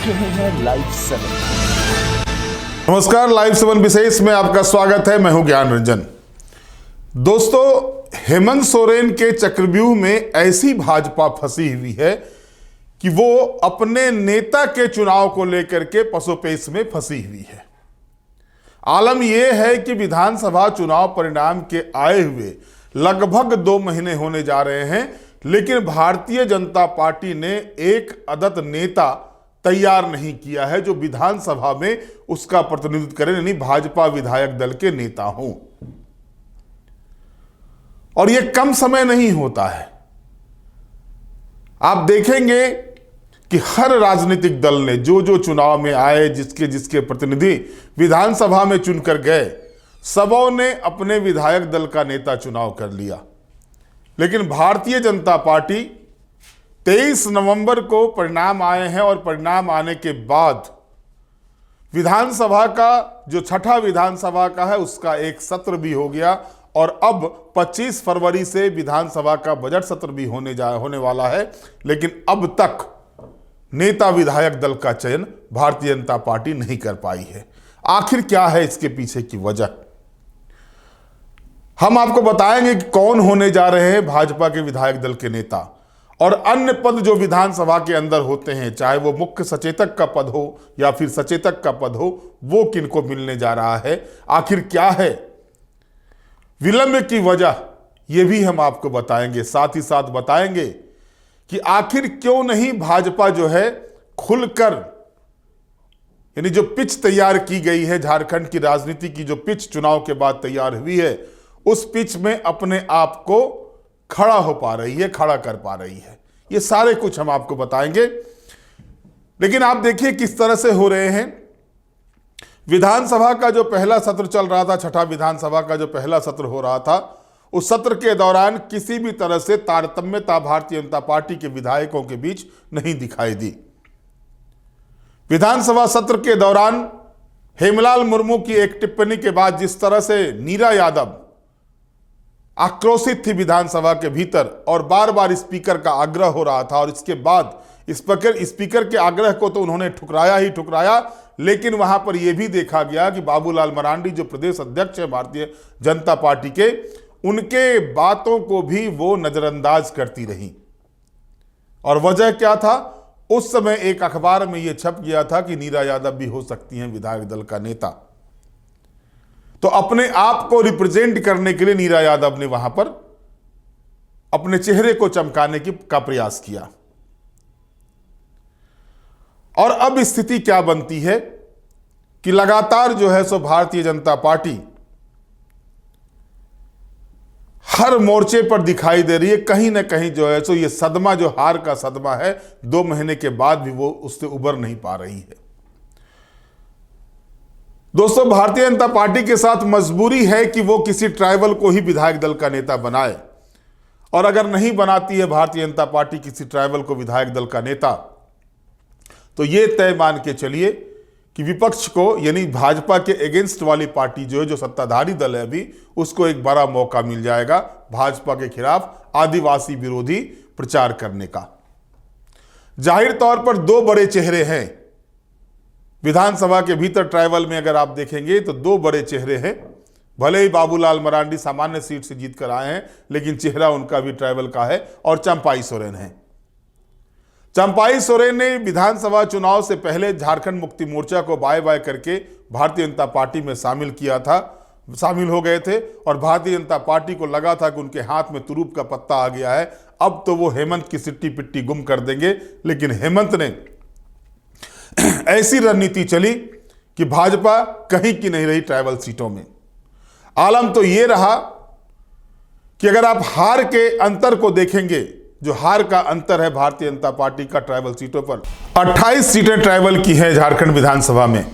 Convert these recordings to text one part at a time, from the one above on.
रहे हैं लाइव 7। नमस्कार, लाइव 7 विशेष में आपका स्वागत है। मैं हूं ज्ञान रंजन। दोस्तों, हेमंत सोरेन के चक्रव्यूह में ऐसी भाजपा फंसी हुई है कि वो अपने नेता के चुनाव को लेकर के पसोपेश में फंसी हुई है। आलम यह है कि विधानसभा चुनाव परिणाम के आए हुए लगभग 2 महीने होने जा रहे हैं, लेकिन भारतीय जनता पार्टी ने एक अदद नेता तैयार नहीं किया है जो विधानसभा में उसका प्रतिनिधित्व करे, यानी भाजपा विधायक दल के नेता हों। और यह कम समय नहीं होता है। आप देखेंगे कि हर राजनीतिक दल ने जो चुनाव में आए, जिसके प्रतिनिधि विधानसभा में चुनकर गए, सबों ने अपने विधायक दल का नेता चुनाव कर लिया। लेकिन भारतीय जनता पार्टी 23 नवंबर को परिणाम आए हैं और परिणाम आने के बाद विधानसभा का जो छठा विधानसभा का है उसका एक सत्र भी हो गया और अब 25 फरवरी से विधानसभा का बजट सत्र भी होने वाला है। लेकिन अब तक नेता विधायक दल का चयन भारतीय जनता पार्टी नहीं कर पाई है। आखिर क्या है इसके पीछे की वजह? हम आपको बताएंगे कि कौन होने जा रहे हैं भाजपा के विधायक दल के नेता और अन्य पद जो विधानसभा के अंदर होते हैं, चाहे वो मुख्य सचेतक का पद हो या फिर सचेतक का पद हो, वो किनको मिलने जा रहा है। आखिर क्या है विलंब की वजह, ये भी हम आपको बताएंगे। साथ ही साथ बताएंगे कि आखिर क्यों नहीं भाजपा जो है खुलकर, यानी जो पिच तैयार की गई है, झारखंड की राजनीति की जो पिच चुनाव के बाद तैयार हुई है, उस पिच में अपने आप को खड़ा हो पा रही है, खड़ा कर पा रही है। ये सारे कुछ हम आपको बताएंगे। लेकिन आप देखिए किस तरह से हो रहे हैं। विधानसभा का जो पहला सत्र चल रहा था, छठा विधानसभा का जो पहला सत्र हो रहा था, उस सत्र के दौरान किसी भी तरह से तारतम्यता भारतीय जनता पार्टी के विधायकों के बीच नहीं दिखाई दी। विधानसभा सत्र के दौरान हेमलाल मुर्मू की एक टिप्पणी के बाद जिस तरह से नीरा यादव आक्रोशित थी विधानसभा के भीतर और बार बार स्पीकर का आग्रह हो रहा था, और इसके बाद स्पीकर के आग्रह को तो उन्होंने ठुकराया ही ठुकराया। लेकिन वहां पर यह भी देखा गया कि बाबूलाल मरांडी जो प्रदेश अध्यक्ष है भारतीय जनता पार्टी के, उनके बातों को भी वो नजरअंदाज करती रही। और वजह क्या था? उस समय एक अखबार में यह छप गया था कि नीरा यादव भी हो सकती हैं विधायक दल का नेता। तो अपने आप को रिप्रेजेंट करने के लिए नीरा यादव ने वहां पर अपने चेहरे को चमकाने का प्रयास किया। और अब स्थिति क्या बनती है कि लगातार जो है सो भारतीय जनता पार्टी हर मोर्चे पर दिखाई दे रही है। कहीं ना कहीं जो है सो ये सदमा, जो हार का सदमा है, 2 महीने के बाद भी वो उससे उबर नहीं पा रही है। दोस्तों, भारतीय जनता पार्टी के साथ मजबूरी है कि वो किसी ट्राइबल को ही विधायक दल का नेता बनाए, और अगर नहीं बनाती है भारतीय जनता पार्टी किसी ट्राइबल को विधायक दल का नेता, तो ये तय मान के चलिए कि विपक्ष को, यानी भाजपा के अगेंस्ट वाली पार्टी जो है, जो सत्ताधारी दल है अभी, उसको एक बड़ा मौका मिल जाएगा भाजपा के खिलाफ आदिवासी विरोधी प्रचार करने का। जाहिर तौर पर 2 बड़े चेहरे हैं विधानसभा के भीतर। ट्राइबल में अगर आप देखेंगे तो 2 बड़े चेहरे हैं। भले ही बाबूलाल मरांडी सामान्य सीट से जीत कर आए हैं, लेकिन चेहरा उनका भी ट्राइबल का है, और चंपाई सोरेन है। चंपाई सोरेन ने विधानसभा चुनाव से पहले झारखंड मुक्ति मोर्चा को बाय बाय करके भारतीय जनता पार्टी में शामिल हो गए थे, और भारतीय जनता पार्टी को लगा था कि उनके हाथ में तुरूप का पत्ता आ गया है, अब तो वो हेमंत की सिट्टी पिट्टी गुम कर देंगे। लेकिन हेमंत ने ऐसी रणनीति चली कि भाजपा कहीं की नहीं रही ट्राइबल सीटों में। आलम तो ये रहा कि अगर आप हार के अंतर को देखेंगे, जो हार का अंतर है भारतीय जनता पार्टी का ट्राइबल सीटों पर, 28 सीटें ट्राइबल की हैं झारखंड विधानसभा में,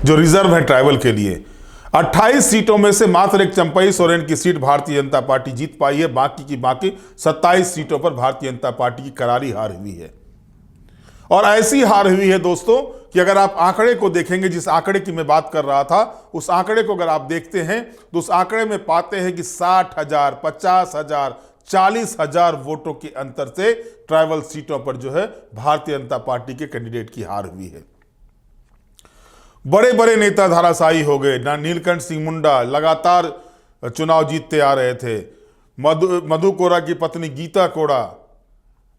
जो रिजर्व है ट्राइबल के लिए। 28 सीटों में से मात्र एक चंपाई सोरेन की सीट भारतीय जनता पार्टी जीत पाई है। बाकी की बाकी 27 सीटों पर भारतीय जनता पार्टी की करारी हार हुई है। और ऐसी हार हुई है दोस्तों कि अगर आप आंकड़े को देखेंगे, जिस आंकड़े की मैं बात कर रहा था, उस आंकड़े को अगर आप देखते हैं तो उस आंकड़े में पाते हैं कि 60,000, 50,000, 40,000 वोटों के अंतर से ट्राइबल सीटों पर जो है भारतीय जनता पार्टी के कैंडिडेट की हार हुई है। बड़े बड़े नेता धाराशायी हो गए। नीलकंठ सिंह मुंडा लगातार चुनाव जीतते आ रहे थे। मधु कोड़ा की पत्नी गीता कोड़ा,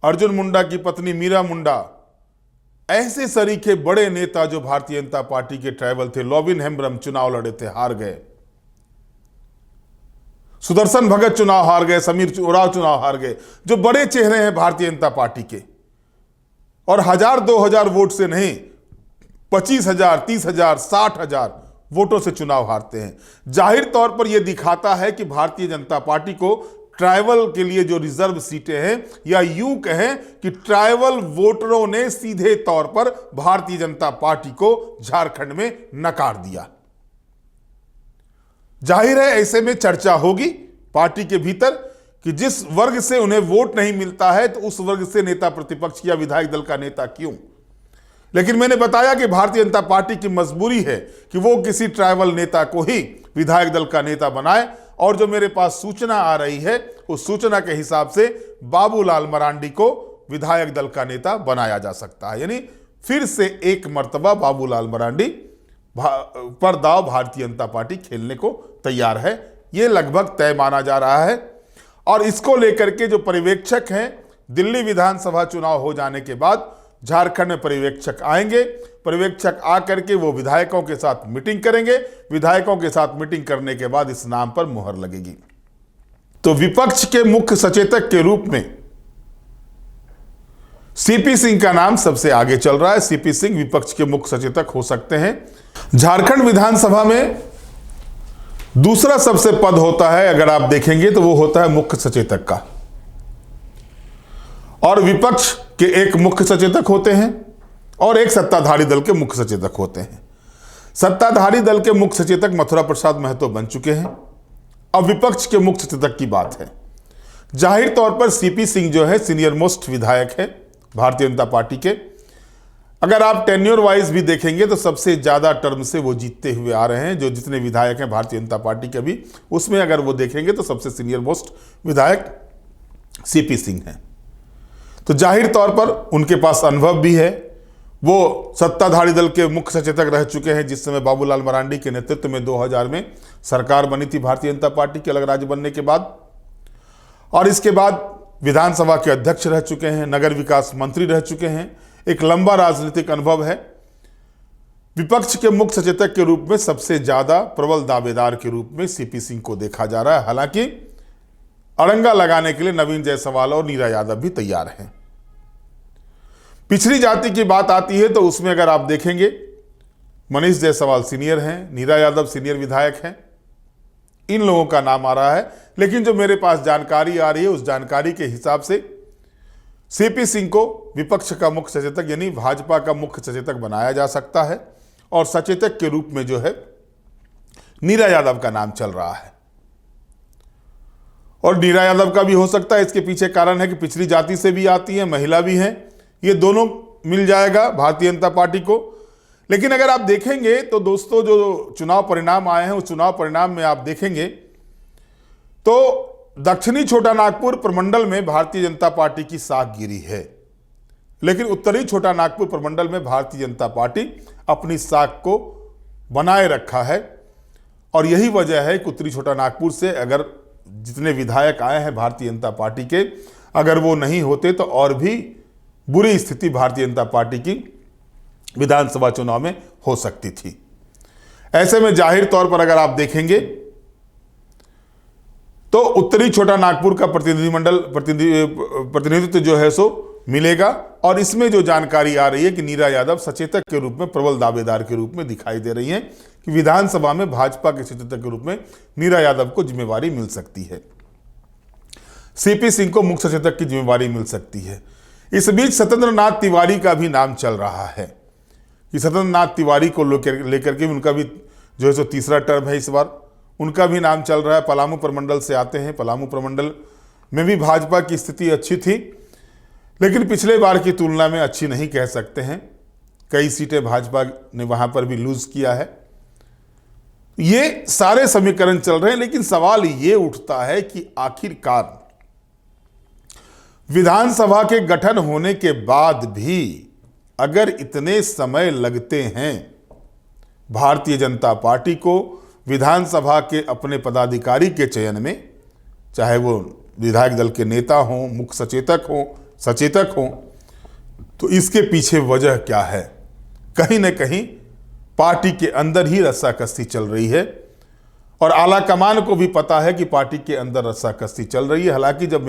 अर्जुन मुंडा की पत्नी मीरा मुंडा, ऐसे सरीखे बड़े नेता जो भारतीय जनता पार्टी के ट्राइबल थे। लॉबिन हेम्ब्रम चुनाव लड़े थे, हार गए। सुदर्शन भगत चुनाव हार गए, समीर उरांव चुनाव हार गए। जो बड़े चेहरे हैं भारतीय जनता पार्टी के, और 1000-2000 वोट से नहीं, 25,000, 30,000, 60,000 वोटों से चुनाव हारते हैं। जाहिर तौर पर यह दिखाता है कि भारतीय जनता पार्टी को ट्राइबल के लिए जो रिजर्व सीटें हैं, या यूं कहें कि ट्राइबल वोटरों ने सीधे तौर पर भारतीय जनता पार्टी को झारखंड में नकार दिया। जाहिर है ऐसे में चर्चा होगी पार्टी के भीतर कि जिस वर्ग से उन्हें वोट नहीं मिलता है तो उस वर्ग से नेता प्रतिपक्ष या विधायक दल का नेता क्यों। लेकिन मैंने बताया कि भारतीय जनता पार्टी की मजबूरी है कि वो किसी ट्राइबल नेता को ही विधायक दल का नेता बनाए, और जो मेरे पास सूचना आ रही है उस सूचना के हिसाब से बाबूलाल मरांडी को विधायक दल का नेता बनाया जा सकता है। यानी फिर से एक मर्तबा बाबूलाल मरांडी पर दाव भारतीय जनता पार्टी खेलने को तैयार है। यह लगभग तय माना जा रहा है। और इसको लेकर के जो पर्यवेक्षक हैं, दिल्ली विधानसभा चुनाव हो जाने के बाद झारखंड में पर्यवेक्षक आएंगे। पर्यवेक्षक आकर के वो विधायकों के साथ मीटिंग करेंगे। विधायकों के साथ मीटिंग करने के बाद इस नाम पर मुहर लगेगी। तो विपक्ष के मुख्य सचेतक के रूप में सीपी सिंह का नाम सबसे आगे चल रहा है। सीपी सिंह विपक्ष के मुख्य सचेतक हो सकते हैं। झारखंड विधानसभा में दूसरा सबसे पद होता है, अगर आप देखेंगे तो वो होता है मुख्य सचेतक का, और विपक्ष के एक मुख्य सचेतक होते हैं और एक सत्ताधारी दल के मुख्य सचेतक होते हैं। सत्ताधारी दल के मुख्य सचेतक मथुरा प्रसाद महतो बन चुके हैं। अब विपक्ष के मुख्य सचेतक की बात है। जाहिर तौर पर सीपी सिंह जो है सीनियर मोस्ट विधायक है भारतीय जनता पार्टी के। अगर आप टेन्योर वाइज भी देखेंगे तो सबसे ज्यादा टर्म से वो जीतते हुए आ रहे हैं। जो जितने विधायक हैं भारतीय जनता पार्टी के भी, उसमें अगर वो देखेंगे तो सबसे सीनियर मोस्ट विधायक सीपी सिंह हैं। तो जाहिर तौर पर उनके पास अनुभव भी है। वो सत्ताधारी दल के मुख्य सचेतक रह चुके हैं जिस समय बाबूलाल मरांडी के नेतृत्व में 2000 में सरकार बनी थी भारतीय जनता पार्टी के अलग राज्य बनने के बाद, और इसके बाद विधानसभा के अध्यक्ष रह चुके हैं, नगर विकास मंत्री रह चुके हैं। एक लंबा राजनीतिक अनुभव है। विपक्ष के मुख्य सचेतक के रूप में सबसे ज्यादा प्रबल दावेदार के रूप में सीपी सिंह को देखा जा रहा है। हालांकि अड़ंगा लगाने के लिए नवीन जायसवाल और नीरा यादव भी तैयार हैं। पिछड़ी जाति की बात आती है तो उसमें अगर आप देखेंगे मनीष जायसवाल सीनियर हैं, नीरा यादव सीनियर विधायक हैं। इन लोगों का नाम आ रहा है। लेकिन जो मेरे पास जानकारी आ रही है उस जानकारी के हिसाब से सीपी सिंह को विपक्ष का मुख्य सचेतक यानी भाजपा का मुख्य सचेतक बनाया जा सकता है, और सचेतक के रूप में जो है नीरा यादव का नाम चल रहा है। और नीरा यादव का भी हो सकता है। इसके पीछे कारण है कि पिछड़ी जाति से भी आती है, महिला भी हैं। ये दोनों मिल जाएगा भारतीय जनता पार्टी को। लेकिन अगर आप देखेंगे तो दोस्तों, जो चुनाव परिणाम आए हैं उस चुनाव परिणाम में आप देखेंगे तो दक्षिणी छोटा नागपुर प्रमंडल में भारतीय जनता पार्टी की साख गिरी है, लेकिन उत्तरी छोटा नागपुर प्रमंडल में भारतीय जनता पार्टी अपनी साख को बनाए रखा है। और यही वजह है कि उत्तरी छोटा नागपुर से अगर जितने विधायक आए हैं भारतीय जनता पार्टी के, अगर वो नहीं होते तो और भी बुरी स्थिति भारतीय जनता पार्टी की विधानसभा चुनाव में हो सकती थी। ऐसे में जाहिर तौर पर अगर आप देखेंगे तो उत्तरी छोटा नागपुर का प्रतिनिधित्व जो है सो मिलेगा। और इसमें जो जानकारी आ रही है कि नीरा यादव सचेतक के रूप में, प्रबल दावेदार के रूप में दिखाई दे रही हैं कि विधानसभा में भाजपा के सचेतक के रूप में नीरा यादव को जिम्मेवारी मिल सकती है। सीपी सिंह को मुख्य सचेतक की जिम्मेवारी मिल सकती है। इस बीच सत्येंद्र नाथ तिवारी का भी नाम चल रहा है कि सत्येंद्र नाथ तिवारी को लेकर के उनका भी जो है सो तीसरा टर्म है इस बार, उनका भी नाम चल रहा है। पलामू प्रमंडल से आते हैं। पलामू प्रमंडल में भी भाजपा की स्थिति अच्छी थी, लेकिन पिछले बार की तुलना में अच्छी नहीं कह सकते हैं। कई सीटें भाजपा ने वहां पर भी लूज किया है। ये सारे समीकरण चल रहे हैं, लेकिन सवाल ये उठता है कि आखिरकार विधानसभा के गठन होने के बाद भी अगर इतने समय लगते हैं भारतीय जनता पार्टी को विधानसभा के अपने पदाधिकारी के चयन में, चाहे वो विधायक दल के नेता हों, मुख्य सचेतक हों, सचेतक हों, तो इसके पीछे वजह क्या है? कहीं न कहीं पार्टी के अंदर ही रस्साकसी चल रही है और आला कमान को भी पता है कि पार्टी के अंदर रस्साकसी चल रही है। हालांकि जब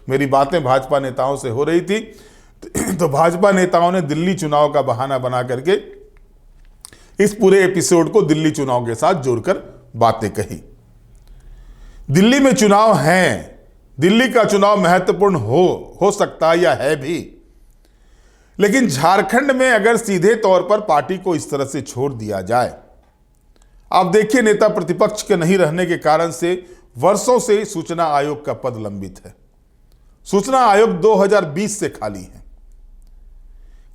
मेरी बातें भाजपा नेताओं से हो रही थी तो भाजपा नेताओं ने दिल्ली चुनाव का बहाना बना करके इस पूरे एपिसोड को दिल्ली चुनाव के साथ जोड़कर बातें कही। दिल्ली में चुनाव हैं, दिल्ली का चुनाव महत्वपूर्ण हो सकता है या है भी, लेकिन झारखंड में अगर सीधे तौर पर पार्टी को इस तरह से छोड़ दिया जाए, आप देखिए नेता प्रतिपक्ष के नहीं रहने के कारण से वर्षों से सूचना आयोग का पद लंबित है। सूचना आयोग 2020 से खाली है।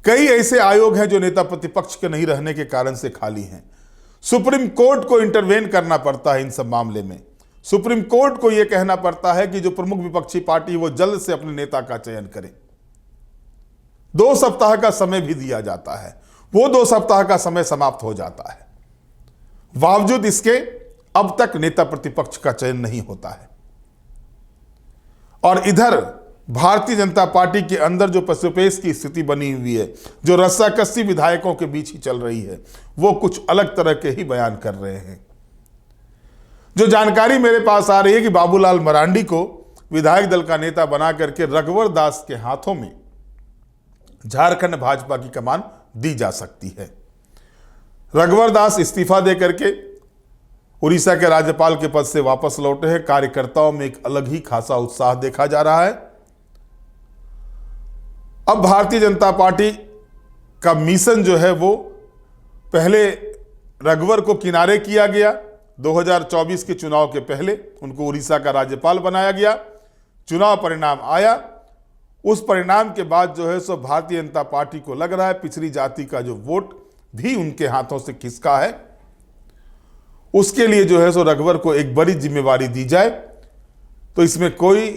कई ऐसे आयोग हैं जो नेता प्रतिपक्ष के नहीं रहने के कारण से खाली हैं। सुप्रीम कोर्ट को इंटरवेन करना पड़ता है इन सब मामले में। सुप्रीम कोर्ट को यह कहना पड़ता है कि जो प्रमुख विपक्षी पार्टी वो जल्द से अपने नेता का चयन करे। 2 सप्ताह का समय भी दिया जाता है, वो 2 सप्ताह का समय समाप्त हो जाता है। बावजूद इसके अब तक नेता प्रतिपक्ष का चयन नहीं होता है। और इधर भारतीय जनता पार्टी के अंदर जो पसुपेश की स्थिति बनी हुई है, जो रस्साकसी विधायकों के बीच ही चल रही है, वो कुछ अलग तरह के ही बयान कर रहे हैं। जो जानकारी मेरे पास आ रही है कि बाबूलाल मरांडी को विधायक दल का नेता बना करके रघुवर दास के हाथों में झारखंड भाजपा की कमान दी जा सकती है। रघुवर दास इस्तीफा दे करके उड़ीसा के राज्यपाल के पद से वापस लौटे हैं। कार्यकर्ताओं में एक अलग ही खासा उत्साह देखा जा रहा है। अब भारतीय जनता पार्टी का मिशन जो है वो पहले रघुवर को किनारे किया गया। 2024 के चुनाव के पहले उनको उड़ीसा का राज्यपाल बनाया गया। चुनाव परिणाम आया, उस परिणाम के बाद जो है सो भारतीय जनता पार्टी को लग रहा है पिछड़ी जाति का जो वोट भी उनके हाथों से खिसका है, उसके लिए जो है सो रघुवर को एक बड़ी जिम्मेवारी दी जाए। तो इसमें कोई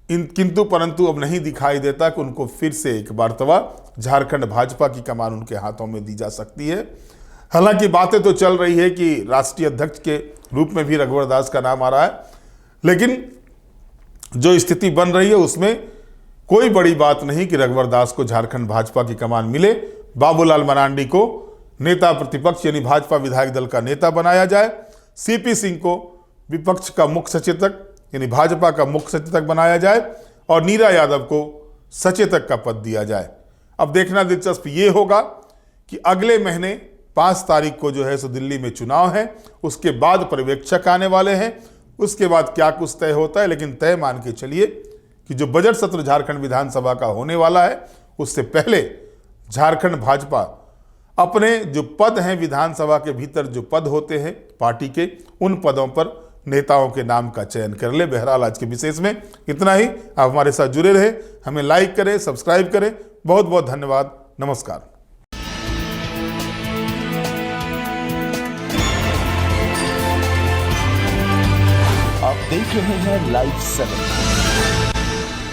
किंतु परंतु अब नहीं दिखाई देता कि उनको फिर से एक बारतवा झारखंड भाजपा की कमान उनके हाथों में दी जा सकती है। हालांकि बातें तो चल रही है कि राष्ट्रीय अध्यक्ष के रूप में भी रघुवर दास का नाम आ रहा है, लेकिन जो स्थिति बन रही है उसमें कोई बड़ी बात नहीं कि रघुवर दास को झारखंड भाजपा की कमान मिले। बाबूलाल मरांडी को नेता प्रतिपक्ष यानी भाजपा विधायक दल का नेता बनाया जाए। सीपी सिंह को विपक्ष का मुख्य सचेतक यानी भाजपा का मुख्य सचेतक बनाया जाए और नीरा यादव को सचेतक का पद दिया जाए। अब देखना दिलचस्प ये होगा कि अगले महीने 5 तारीख को जो है सो दिल्ली में चुनाव है, उसके बाद पर्यवेक्षक आने वाले हैं, उसके बाद क्या कुछ तय होता है। लेकिन तय मान के चलिए कि जो बजट सत्र झारखंड विधानसभा का होने वाला है, उससे पहले झारखंड भाजपा अपने जो पद हैं विधानसभा के भीतर, जो पद होते हैं पार्टी के, उन पदों पर नेताओं के नाम का चयन कर ले। बहरहाल आज के विशेष में इतना ही। आप हमारे साथ जुड़े रहे, हमें लाइक करें, सब्सक्राइब करें। बहुत बहुत धन्यवाद। नमस्कार। आप देख रहे हैं लाइव 7।